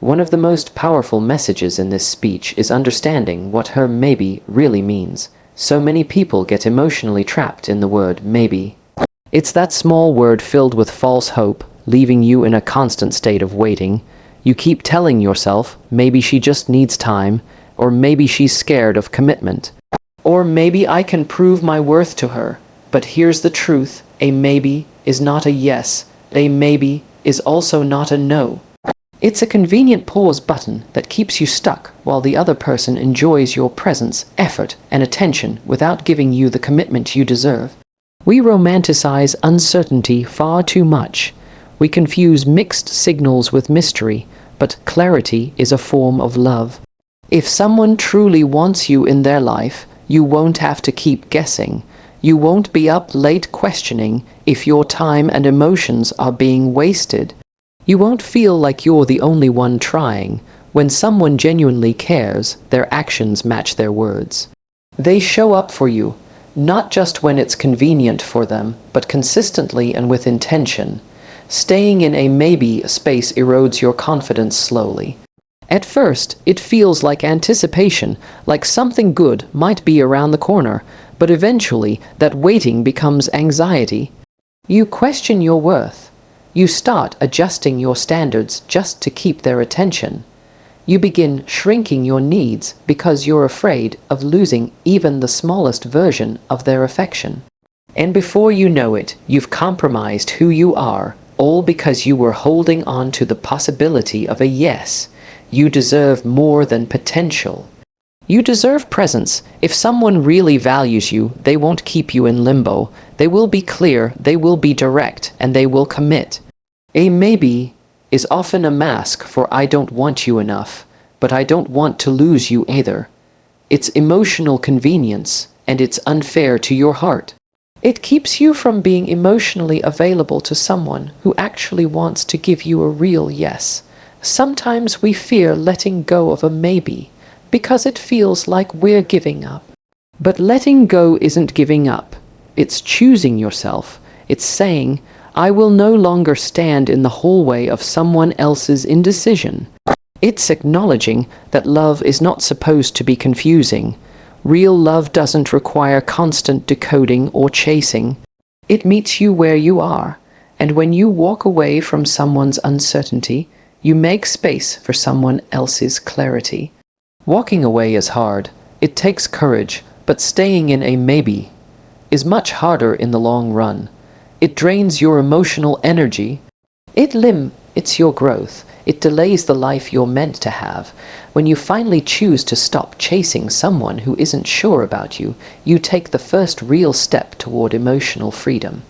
One of the most powerful messages in this speech is understanding what her maybe really means. So many people get emotionally trapped in the word maybe. It's that small word filled with false hope, leaving you in a constant state of waiting. You keep telling yourself, maybe she just needs time, or maybe she's scared of commitment, or maybe I can prove my worth to her. But here's the truth, a maybe is not a yes, a maybe is also not a no. It's a convenient pause button that keeps you stuck while the other person enjoys your presence, effort, and attention without giving you the commitment you deserve. We romanticize uncertainty far too much. We confuse mixed signals with mystery, but clarity is a form of love. If someone truly wants you in their life, you won't have to keep guessing. You won't be up late questioning if your time and emotions are being wasted. You won't feel like you're the only one trying. When someone genuinely cares, their actions match their words. They show up for you, not just when it's convenient for them, but consistently and with intention. Staying in a maybe space erodes your confidence slowly. At first, it feels like anticipation, like something good might be around the corner, but eventually that waiting becomes anxiety. You question your worth. You start adjusting your standards just to keep their attention. You begin shrinking your needs because you're afraid of losing even the smallest version of their affection. And before you know it, you've compromised who you are, all because you were holding on to the possibility of a yes. You deserve more than potential. You deserve presence. If someone really values you, they won't keep you in limbo. They will be clear, they will be direct, and they will commit. A maybe is often a mask for I don't want you enough, but I don't want to lose you either. It's emotional convenience, and it's unfair to your heart. It keeps you from being emotionally available to someone who actually wants to give you a real yes. Sometimes we fear letting go of a maybe because it feels like we're giving up. But letting go isn't giving up. It's choosing yourself. It's saying, I will no longer stand in the hallway of someone else's indecision. It's acknowledging that love is not supposed to be confusing. Real love doesn't require constant decoding or chasing. It meets you where you are, and when you walk away from someone's uncertainty, you make space for someone else's clarity. Walking away is hard. It takes courage, but staying in a maybe is much harder in the long run. It drains your emotional energy. It limits your growth. It delays the life you're meant to have. When you finally choose to stop chasing someone who isn't sure about you, you take the first real step toward emotional freedom.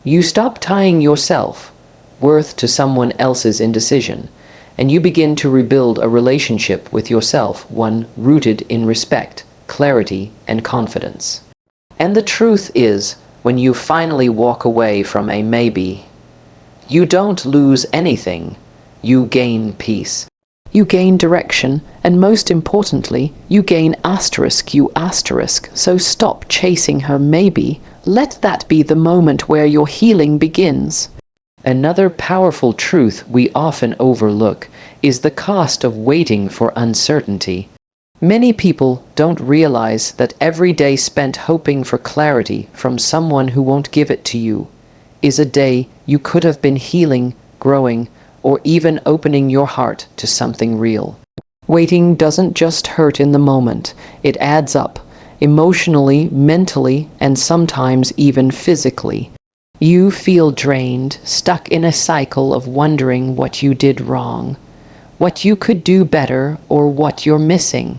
You stop tying your self-worth to someone else's indecision, and you begin to rebuild a relationship with yourself, one rooted in respect, clarity, and confidence. And the truth is, when you finally walk away from a maybe, you don't lose anything. You gain peace. You gain direction, and most importantly, you gain asterisk. So stop chasing her maybe. Let that be the moment where your healing begins. Another powerful truth we often overlook is the cost of waiting for uncertainty. Many people don't realize that every day spent hoping for clarity from someone who won't give it to you is a day you could have been healing, growing, or even opening your heart to something real. Waiting doesn't just hurt in the moment. It adds up, emotionally, mentally, and sometimes even physically. You feel drained, stuck in a cycle of wondering what you did wrong, what you could do better, or what you're missing.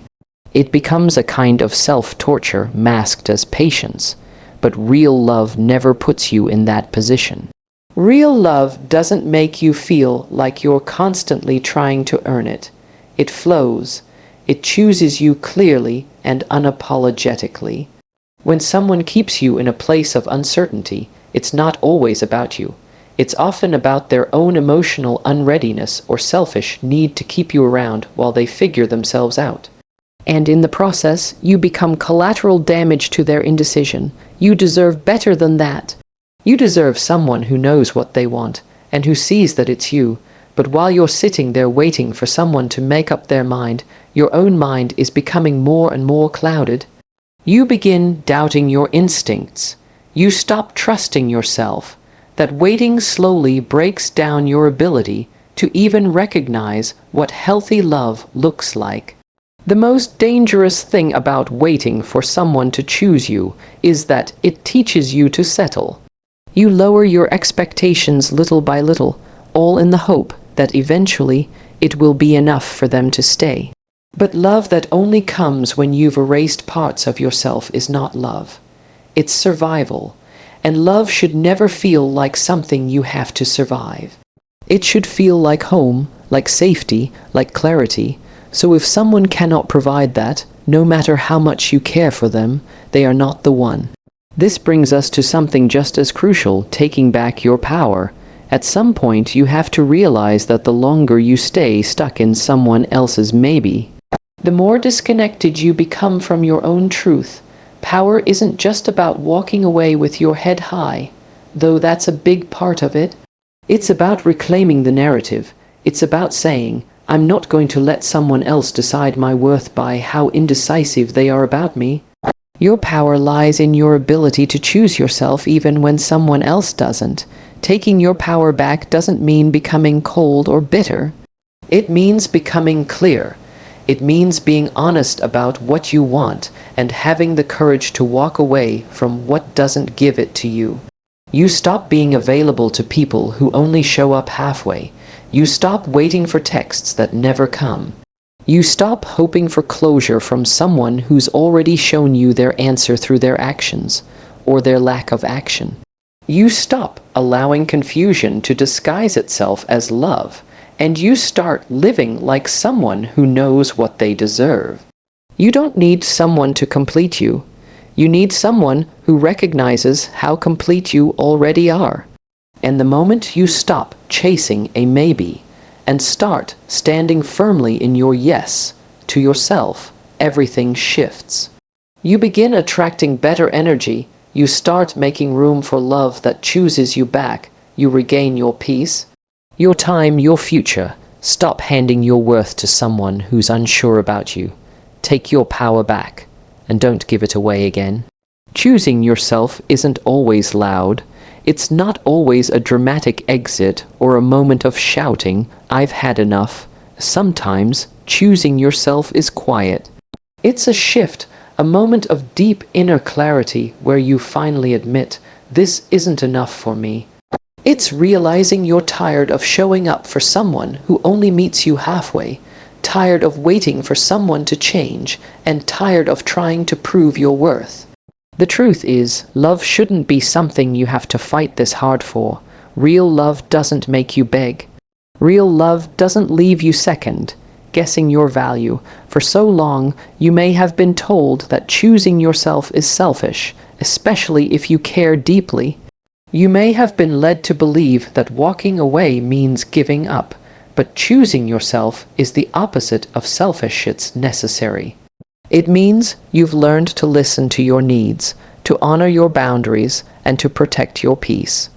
It becomes a kind of self-torture masked as patience, but real love never puts you in that position. Real love doesn't make you feel like you're constantly trying to earn it. It flows. It chooses you clearly and unapologetically. When someone keeps you in a place of uncertainty, it's not always about you. It's often about their own emotional unreadiness or selfish need to keep you around while they figure themselves out. And in the process, you become collateral damage to their indecision. You deserve better than that. You deserve someone who knows what they want and who sees that it's you, But while you're sitting there waiting for someone to make up their mind, your own mind is becoming more and more clouded. You begin doubting your instincts. You stop trusting yourself. That waiting slowly breaks down your ability to even recognize what healthy love looks like. The most dangerous thing about waiting for someone to choose you is that it teaches you to settle. You lower your expectations little by little, all in the hope that eventually it will be enough for them to stay. But love that only comes when you've erased parts of yourself is not love. It's survival. And love should never feel like something you have to survive. It should feel like home, like safety, like clarity. So if someone cannot provide that, no matter how much you care for them, they are not the one. This brings us to something just as crucial, taking back your power. At some point, you have to realize that the longer you stay stuck in someone else's maybe, the more disconnected you become from your own truth. Power isn't just about walking away with your head high, though that's a big part of it. It's about reclaiming the narrative. It's about saying, I'm not going to let someone else decide my worth by how indecisive they are about me. Your power lies in your ability to choose yourself even when someone else doesn't. Taking your power back doesn't mean becoming cold or bitter. It means becoming clear. It means being honest about what you want and having the courage to walk away from what doesn't give it to you. You stop being available to people who only show up halfway. You stop waiting for texts that never come. You stop hoping for closure from someone who's already shown you their answer through their actions, or their lack of action. You stop allowing confusion to disguise itself as love, and you start living like someone who knows what they deserve. You don't need someone to complete you. You need someone who recognizes how complete you already are. And the moment you stop chasing a maybe and start standing firmly in your yes to yourself, everything shifts. You begin attracting better energy. You start making room for love that chooses you back. You regain your peace, your time, your future. Stop handing your worth to someone who's unsure about you. Take your power back, and don't give it away again. Choosing yourself isn't always loud. It's not always a dramatic exit or a moment of shouting, I've had enough. Sometimes choosing yourself is quiet. It's a shift, a moment of deep inner clarity where you finally admit, this isn't enough for me. It's realizing you're tired of showing up for someone who only meets you halfway, tired of waiting for someone to change, and tired of trying to prove your worth. The truth is, love shouldn't be something you have to fight this hard for. Real love doesn't make you beg. Real love doesn't leave you second, guessing your value. For so long, you may have been told that choosing yourself is selfish, especially if you care deeply. You may have been led to believe that walking away means giving up, but choosing yourself is the opposite of selfish. It's necessary. It means you've learned to listen to your needs, to honor your boundaries, and to protect your peace.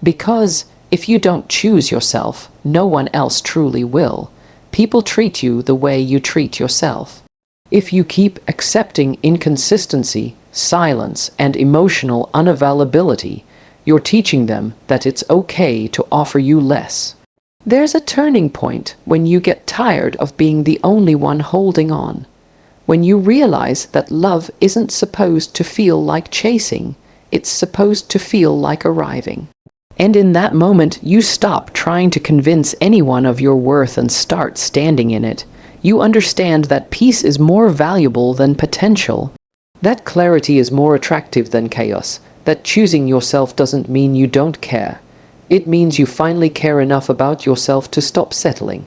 Because if you don't choose yourself, no one else truly will. People treat you the way you treat yourself. If you keep accepting inconsistency, silence, and emotional unavailability, you're teaching them that it's okay to offer you less. There's a turning point when you get tired of being the only one holding on. When you realize that love isn't supposed to feel like chasing, it's supposed to feel like arriving. And in that moment, you stop trying to convince anyone of your worth and start standing in it. You understand that peace is more valuable than potential. That clarity is more attractive than chaos. That choosing yourself doesn't mean you don't care. It means you finally care enough about yourself to stop settling.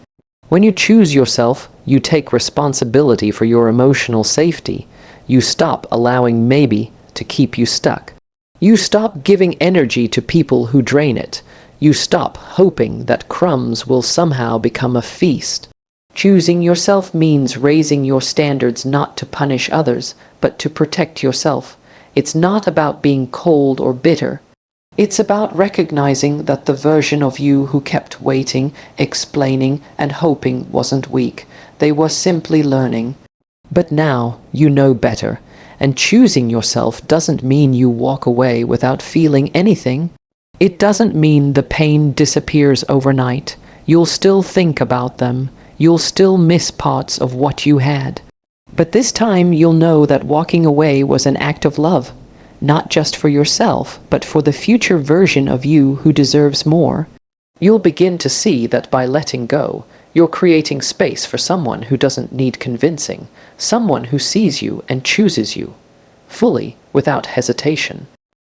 When you choose yourself, you take responsibility for your emotional safety. You stop allowing maybe to keep you stuck. You stop giving energy to people who drain it. You stop hoping that crumbs will somehow become a feast. Choosing yourself means raising your standards not to punish others, but to protect yourself. It's not about being cold or bitter. It's about recognizing that the version of you who kept waiting, explaining, and hoping wasn't weak. They were simply learning. But now you know better, and choosing yourself doesn't mean you walk away without feeling anything. It doesn't mean the pain disappears overnight. You'll still think about them. You'll still miss parts of what you had. But this time you'll know that walking away was an act of love. Not just for yourself, but for the future version of you who deserves more. You'll begin to see that by letting go, you're creating space for someone who doesn't need convincing, someone who sees you and chooses you, fully, without hesitation.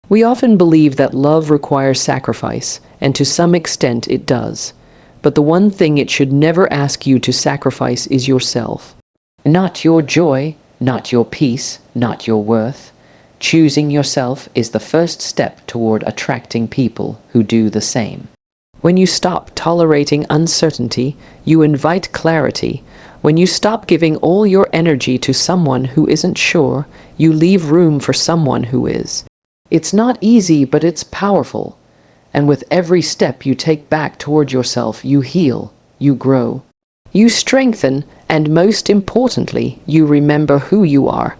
We often believe that love requires sacrifice, and to some extent it does. But the one thing it should never ask you to sacrifice is yourself. Not your joy, not your peace, not your worth. Choosing yourself is the first step toward attracting people who do the same. When you stop tolerating uncertainty, you invite clarity. When you stop giving all your energy to someone who isn't sure, you leave room for someone who is. It's not easy, but it's powerful. And with every step you take back toward yourself, you heal, you grow. You strengthen, and most importantly, you remember who you are.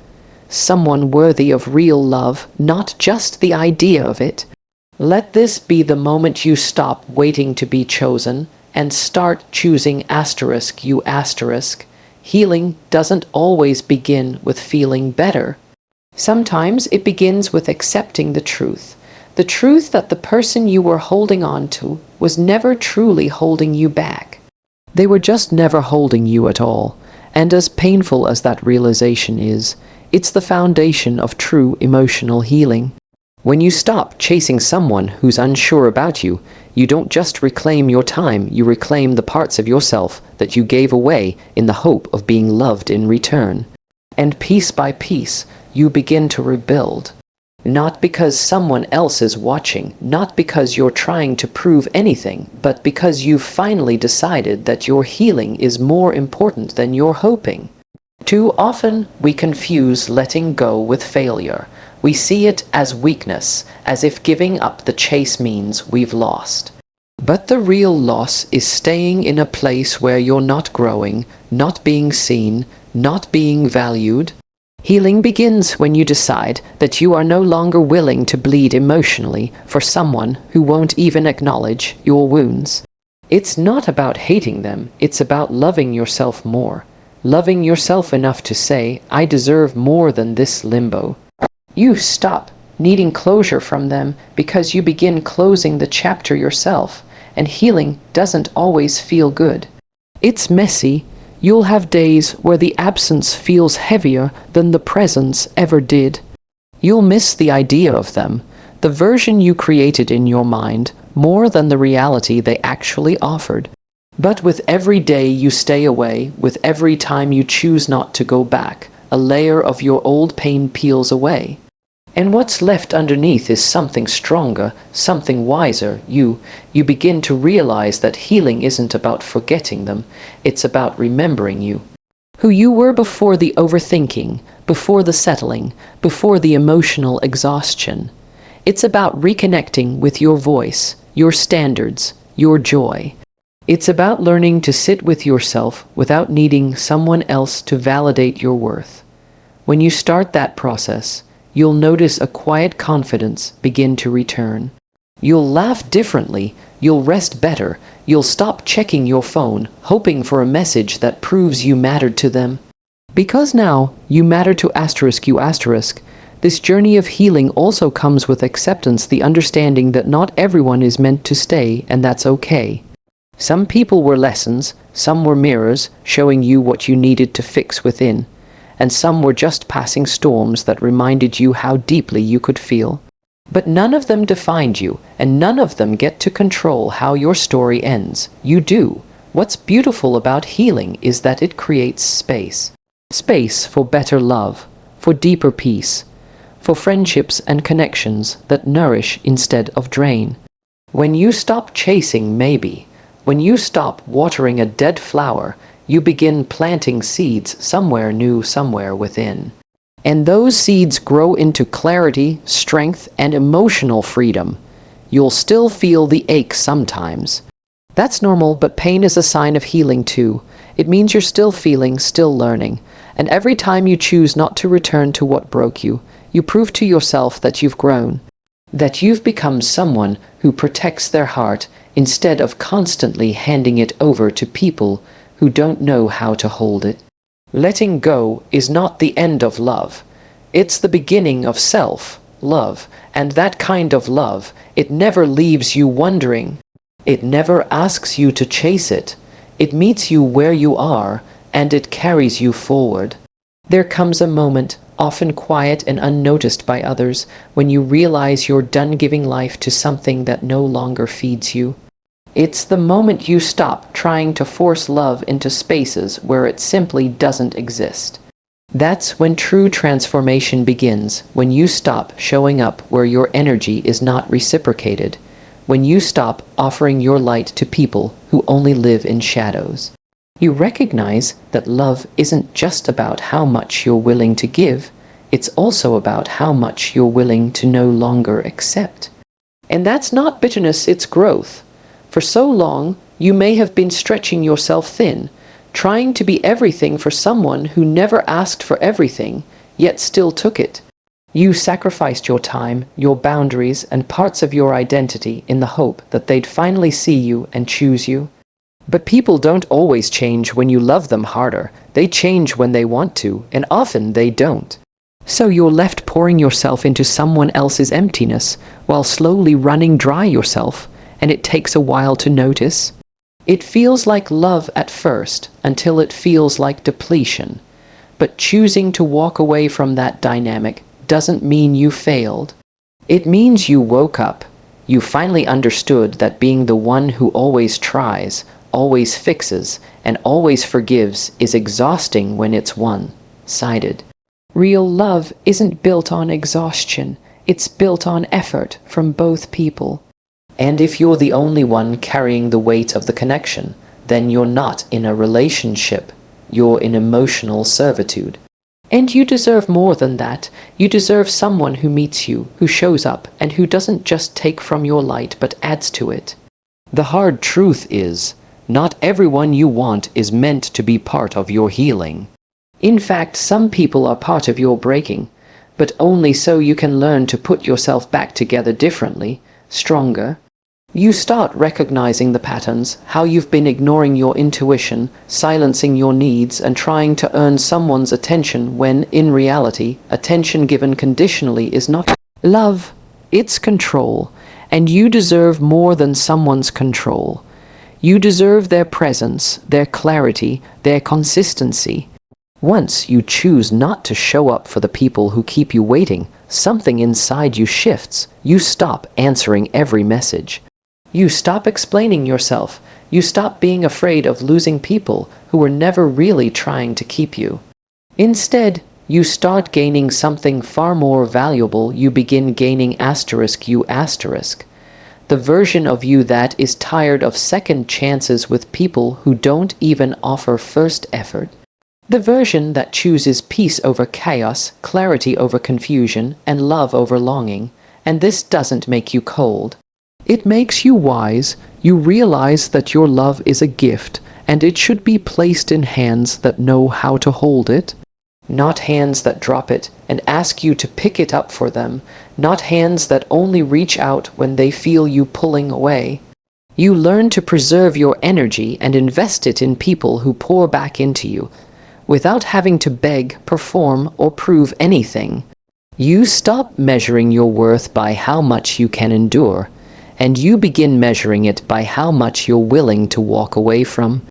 Someone worthy of real love, not just the idea of it. Let this be the moment you stop waiting to be chosen and start choosing you. Healing doesn't always begin with feeling better. Sometimes it begins with accepting the truth that the person you were holding on to was never truly holding you back. They were just never holding you at all, and as painful as that realization is, it's the foundation of true emotional healing. When you stop chasing someone who's unsure about you, you don't just reclaim your time, you reclaim the parts of yourself that you gave away in the hope of being loved in return. And piece by piece, you begin to rebuild. Not because someone else is watching, not because you're trying to prove anything, but because you've finally decided that your healing is more important than you're hoping. Too often, we confuse letting go with failure. We see it as weakness, as if giving up the chase means we've lost. But the real loss is staying in a place where you're not growing, not being seen, not being valued. Healing begins when you decide that you are no longer willing to bleed emotionally for someone who won't even acknowledge your wounds. It's not about hating them, it's about loving yourself more. Loving yourself enough to say, I deserve more than this limbo. You stop needing closure from them because you begin closing the chapter yourself, and healing doesn't always feel good. It's messy. You'll have days where the absence feels heavier than the presence ever did. You'll miss the idea of them, the version you created in your mind, more than the reality they actually offered. But with every day you stay away, with every time you choose not to go back, a layer of your old pain peels away. And what's left underneath is something stronger, something wiser. You begin to realize that healing isn't about forgetting them, it's about remembering you. Who you were before the overthinking, before the settling, before the emotional exhaustion. It's about reconnecting with your voice, your standards, your joy. It's about learning to sit with yourself without needing someone else to validate your worth. When you start that process, you'll notice a quiet confidence begin to return. You'll laugh differently, you'll rest better, you'll stop checking your phone, hoping for a message that proves you mattered to them. Because now you matter to you. This journey of healing also comes with acceptance, the understanding that not everyone is meant to stay, and that's okay. Some people were lessons, some were mirrors, showing you what you needed to fix within. And some were just passing storms that reminded you how deeply you could feel. But none of them defined you, and none of them get to control how your story ends. You do. What's beautiful about healing is that it creates space. Space for better love, for deeper peace, for friendships and connections that nourish instead of drain. When you stop chasing maybe, when you stop watering a dead flower, you begin planting seeds somewhere new, somewhere within. And those seeds grow into clarity, strength, and emotional freedom. You'll still feel the ache sometimes. That's normal, but pain is a sign of healing too. It means you're still feeling, still learning. And every time you choose not to return to what broke you, you prove to yourself that you've grown, that you've become someone who protects their heart instead of constantly handing it over to people who don't know how to hold it. Letting go is not the end of love. It's the beginning of self-love, and that kind of love, it never leaves you wondering. It never asks you to chase it. It meets you where you are, and it carries you forward. There comes a moment, often quiet and unnoticed by others, when you realize you're done giving life to something that no longer feeds you. It's the moment you stop trying to force love into spaces where it simply doesn't exist. That's when true transformation begins, when you stop showing up where your energy is not reciprocated, when you stop offering your light to people who only live in shadows. You recognize that love isn't just about how much you're willing to give, it's also about how much you're willing to no longer accept. And that's not bitterness, it's growth. For so long, you may have been stretching yourself thin, trying to be everything for someone who never asked for everything, yet still took it. You sacrificed your time, your boundaries, and parts of your identity in the hope that they'd finally see you and choose you. But people don't always change when you love them harder. They change when they want to, and often they don't. So you're left pouring yourself into someone else's emptiness, while slowly running dry yourself, and it takes a while to notice. It feels like love at first, until it feels like depletion. But choosing to walk away from that dynamic doesn't mean you failed. It means you woke up. You finally understood that being the one who always tries, always fixes, and always forgives is exhausting when it's one-sided. Real love isn't built on exhaustion. It's built on effort from both people. And if you're the only one carrying the weight of the connection, then you're not in a relationship. You're in emotional servitude. And you deserve more than that. You deserve someone who meets you, who shows up, and who doesn't just take from your light but adds to it. The hard truth is, not everyone you want is meant to be part of your healing. In fact, some people are part of your breaking, but only so you can learn to put yourself back together differently, stronger. You start recognizing the patterns, how you've been ignoring your intuition, silencing your needs, and trying to earn someone's attention when, in reality, attention given conditionally is not love. It's control, and you deserve more than someone's control. You deserve their presence, their clarity, their consistency. Once you choose not to show up for the people who keep you waiting, something inside you shifts. You stop answering every message. You stop explaining yourself. You stop being afraid of losing people who were never really trying to keep you. Instead, you start gaining something far more valuable. You begin gaining you. The version of you that is tired of second chances with people who don't even offer first effort. The version that chooses peace over chaos, clarity over confusion, and love over longing. And this doesn't make you cold. It makes you wise. You realize that your love is a gift, and it should be placed in hands that know how to hold it. Not hands that drop it and ask you to pick it up for them. Not hands that only reach out when they feel you pulling away. You learn to preserve your energy and invest it in people who pour back into you, without having to beg, perform, or prove anything. You stop measuring your worth by how much you can endure, and you begin measuring it by how much you're willing to walk away from.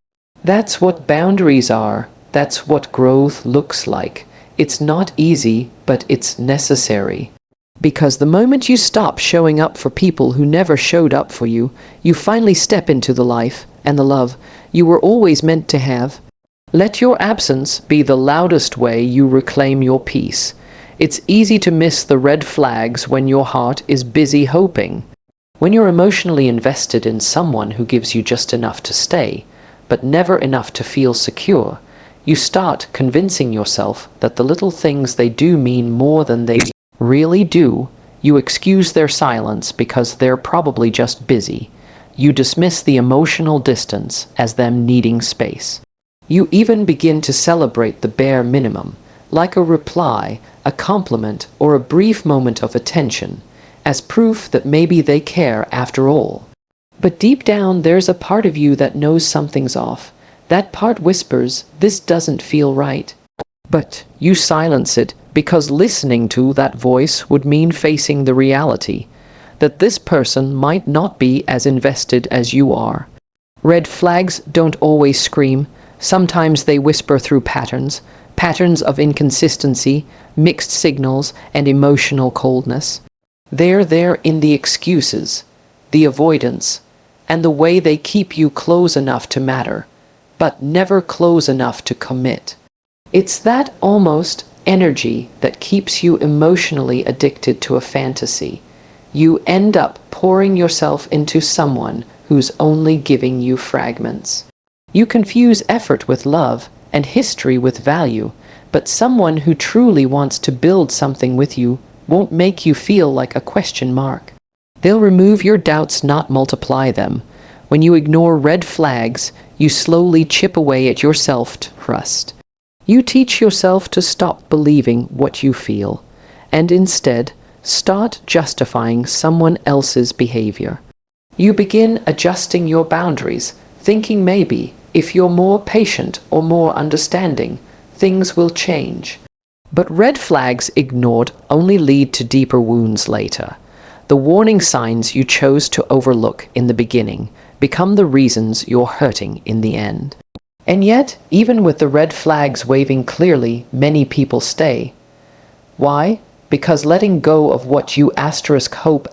That's what boundaries are. That's what growth looks like. It's not easy, but it's necessary. Because the moment you stop showing up for people who never showed up for you, you finally step into the life and the love you were always meant to have. Let your absence be the loudest way you reclaim your peace. It's easy to miss the red flags when your heart is busy hoping. When you're emotionally invested in someone who gives you just enough to stay, but never enough to feel secure, you start convincing yourself that the little things they do mean more than they really do. You excuse their silence because they're probably just busy. You dismiss the emotional distance as them needing space. You even begin to celebrate the bare minimum, like a reply, a compliment, or a brief moment of attention, as proof that maybe they care after all. But deep down, there's a part of you that knows something's off. That part whispers, "This doesn't feel right." But you silence it because listening to that voice would mean facing the reality that this person might not be as invested as you are. Red flags don't always scream. Sometimes they whisper through patterns of inconsistency, mixed signals, and emotional coldness. They're there in the excuses, the avoidance, and the way they keep you close enough to matter, but never close enough to commit. It's that almost energy that keeps you emotionally addicted to a fantasy. You end up pouring yourself into someone who's only giving you fragments. You confuse effort with love and history with value, but someone who truly wants to build something with you won't make you feel like a question mark. They'll remove your doubts, not multiply them. When you ignore red flags, you slowly chip away at your self-trust. You teach yourself to stop believing what you feel, and instead start justifying someone else's behavior. You begin adjusting your boundaries, thinking maybe if you're more patient or more understanding, things will change. But red flags ignored only lead to deeper wounds later. The warning signs you chose to overlook in the beginning become the reasons you're hurting in the end. And yet, even with the red flags waving clearly, many people stay. Why? Because letting go of what you hope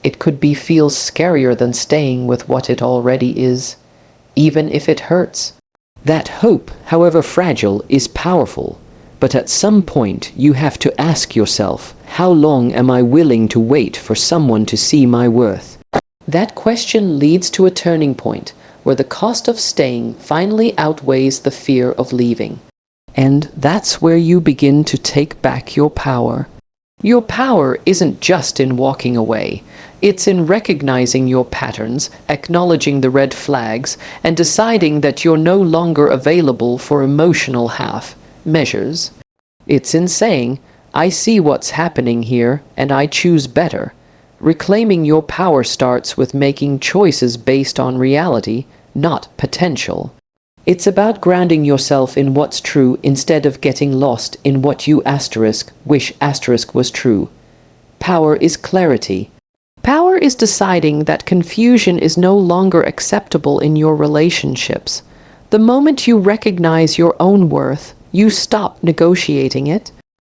it could be feels scarier than staying with what it already is, even if it hurts. That hope, however fragile, is powerful, but at some point you have to ask yourself, how long am I willing to wait for someone to see my worth? That question leads to a turning point, where the cost of staying finally outweighs the fear of leaving. And that's where you begin to take back your power. Your power isn't just in walking away. It's in recognizing your patterns, acknowledging the red flags, and deciding that you're no longer available for emotional half measures. It's in saying, "I see what's happening here, and I choose better." Reclaiming your power starts with making choices based on reality, not potential. It's about grounding yourself in what's true instead of getting lost in what you wish was true. Power is clarity. Power is deciding that confusion is no longer acceptable in your relationships. The moment you recognize your own worth, you stop negotiating it.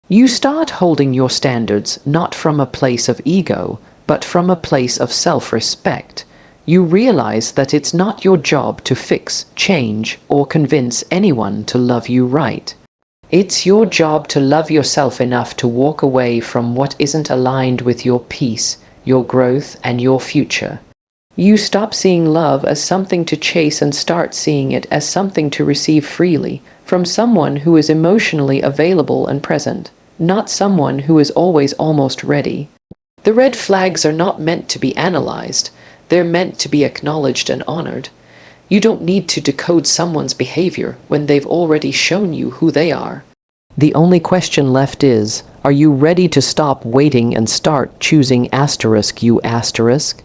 You start holding your standards not from a place of ego, but from a place of self-respect. You realize that it's not your job to fix, change, or convince anyone to love you right. It's your job to love yourself enough to walk away from what isn't aligned with your peace, your growth, and your future. You stop seeing love as something to chase and start seeing it as something to receive freely from someone who is emotionally available and present, not someone who is always almost ready. The red flags are not meant to be analyzed. They're meant to be acknowledged and honored. You don't need to decode someone's behavior when they've already shown you who they are. The only question left is, are you ready to stop waiting and start choosing *?